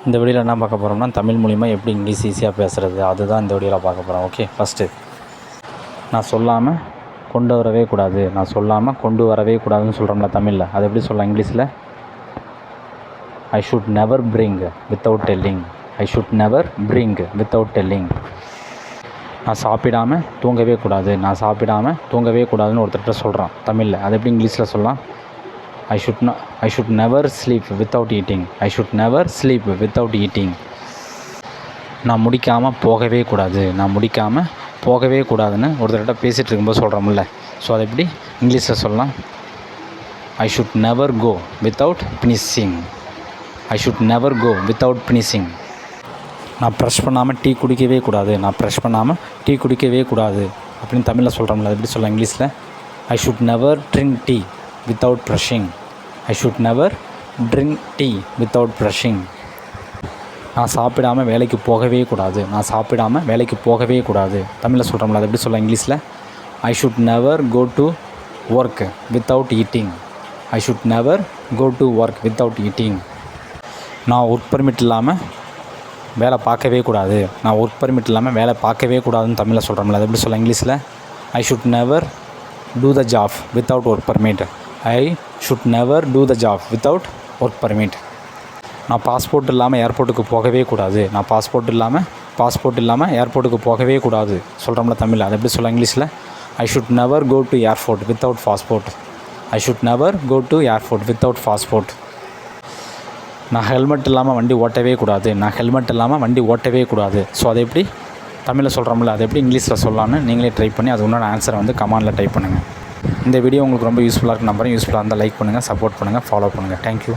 இந்த வீடியோவில் என்ன பார்க்க போகிறோம்னா தமிழ் மூலிமா எப்படி இங்கிலீஷ் ஈஸியாக பேசுகிறது அதுதான் இந்த வீடியோவில் பார்க்க போகிறோம். ஓகே, ஃபஸ்ட்டு நான் சொல்லாமல் கொண்டு வரவே கூடாது, நான் சொல்லாமல் கொண்டு வரவே கூடாதுன்னு சொல்கிறோம்ல தமிழில், அது எப்படி சொல்லலாம் இங்கிலீஷில்? I should never bring without telling. I should never bring without telling. நான் சாப்பிடாமல் தூங்கவே கூடாது, நான் சாப்பிடாமல் தூங்கவே கூடாதுன்னு ஒருத்தர்கிட்ட சொல்கிறான் தமிழில், அது எப்படி இங்கிலீஷில் சொல்லலாம்? I should never sleep without eating. I should never sleep without eating. நான் முடிக்காமல் போகவே கூடாது, நான் முடிக்காமல் போகவே கூடாதுன்னு ஒருத்தர்கிட்ட பேசிகிட்டு இருக்கும்போது சொல்கிறோம்ல, ஸோ அது எப்படி இங்கிலீஷில் சொல்லலாம்? I should never go without finishing. I should never go without finishing. நான் ப்ரெஷ் பண்ணாமல் டீ குடிக்கவே கூடாது, நான் ப்ரெஷ் பண்ணாமல் டீ குடிக்கவே கூடாது அப்படின்னு தமிழில் சொல்கிறோம்ல, அது எப்படி சொல்லலாம் இங்கிலீஷில்? I should never drink tea without brushing. I should never drink tea without brushing. நான் சாப்பிடாமல் வேலைக்கு போகவே கூடாது, நான் சாப்பிடாமல் வேலைக்கு போகவே கூடாது தமிழில் சொல்கிறோம்ல, அது எப்படி சொல்லலாம் இங்கிலீஷில்? I should never go to work without eating. I should never go to work without eating. நான் ஒர்க் பர்மிட் இல்லாமல் வேலை பார்க்கவே கூடாது, நான் ஒர்க் பர்மிட் இல்லாமல் வேலை பார்க்கவே கூடாதுன்னு தமிழில் சொல்கிறோம்ல, அது எப்படி சொல்லலாம் இங்கிலீஷில்? I should never do the job without work permit. I should never do the job without work permit. நான் பாஸ்போர்ட் இல்லாமல் ஏர்போர்ட்டுக்கு போகவே கூடாது, நான் பாஸ்போர்ட் இல்லாமல் ஏர்போர்ட்டுக்கு போகவே கூடாது சொல்கிறோம்ல தமிழில், அது எப்படி சொல்லலாம் இங்கிலீஷில்? I should never go to airport without passport. I should never go to airport without passport. நான் ஹெல்மெட் இல்லாமல் வண்டி ஓட்டவே கூடாது, நான் ஹெல்மெட் இல்லாமல் வண்டி ஓட்டவே கூடாது. ஸோ அதை எப்படி தமிழில் சொல்கிறோம்ல, அதை எப்படி இங்கிலீஷில் சொல்லலான்னு நீங்களே ட்ரை பண்ணி அது உண்டான ஆன்சரை வந்து கமெண்டில் டைப் பண்ணுங்கள். இந்த வீடியோ உங்களுக்கு ரொம்ப யூஸ்ஃபுல்லாக இருக்கும் நம்புறேன். யூஸ்ஃபுல்லாக இருந்தால் லைக் பண்ணுங்கள், சப்போர்ட் பண்ணுங்கள், ஃபாலோ பண்ணுங்கள். தேங்க்யூ.